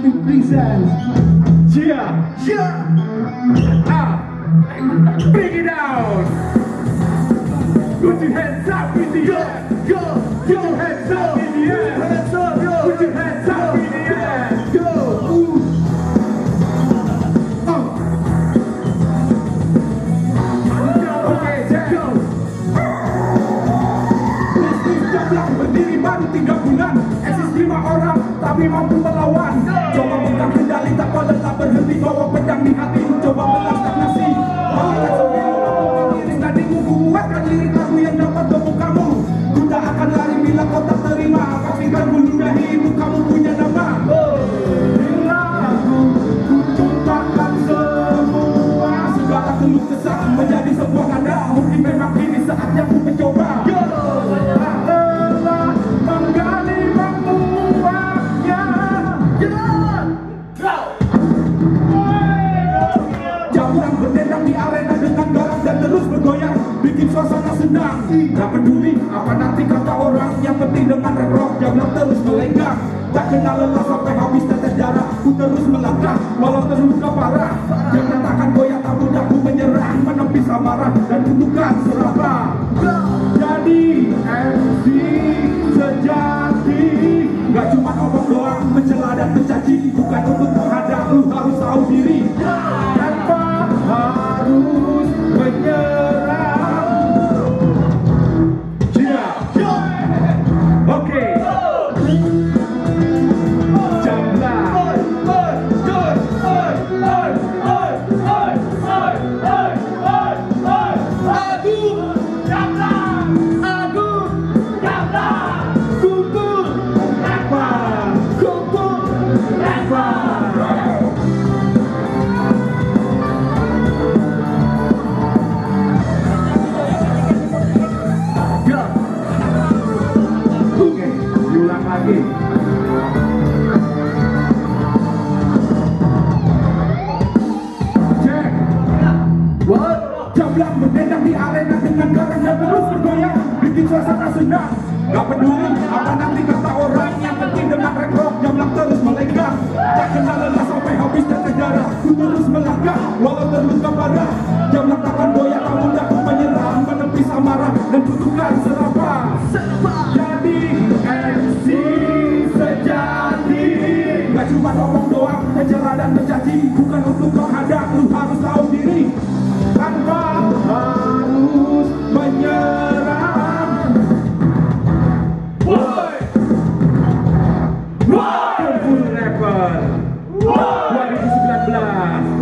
Music presents. Bring it down. Put your hands up in the air. Put your hands up in the air. Put your hands up in the air. Okay, go. Bisnis Jablang berdiri baru 3 bulan. Eksis 5 orang tapi mampu melawan. Coba pegang kendali tak pada tak berhenti. Bawa pedang di hati, coba belas stagnasi. Melihat sembilan mampu mengiring nadimu. Kuatkan lirik lagu yang dapat membukamu. Ku tak akan lari bila kau tak terima. Pastikan ku ludahi ibu kamu punya nama. Bila aku tumpahkan semua segala keluh kesah menjadi sebuah nada. Mungkin memang ini saatnya ku mencoba. Jablang berdendang di arena dengan garang dan terus bergoyang, bikin suasana senang. Gak peduli apa nanti kata orang, yang penting dengan rap rock Jablang terus melenggang. Tak kenal lelah sampai habis tetes darah. Ku terus melangkah walau terluka parah. Jangan takkan goyah, tak mudah ku menyerah. Menepi samarah dan kutukan serapah. Jadi MC sejati gak cuma ngomong doang, mencela dan mencaci. Bukan untuk menghadap, lu harus tahu diri. Tanpa harus menyerah. Okay. Lagi. Cek. What? Jablang berdendang di arena dengan garang dan terus bergoyang, bikin suasana senang. Gak peduli apa nanti kata orang, yang penting dengan rap rock Jablang terus melenggang. Tak kenal lelah sampai habis tetes darah. Ku terus melangkah walau terluka parah. Jablang takkan goyah, tak mudah ku menyerah. Menepi samarah dan kutukan serapah. Jadi MC sejati gak cuma ngomong doang, mencela dan mencaci. Bukan untuk menghadap, lu harus tahu diri. Tanpa harus menyerah. Woi, Full Rapper 2019.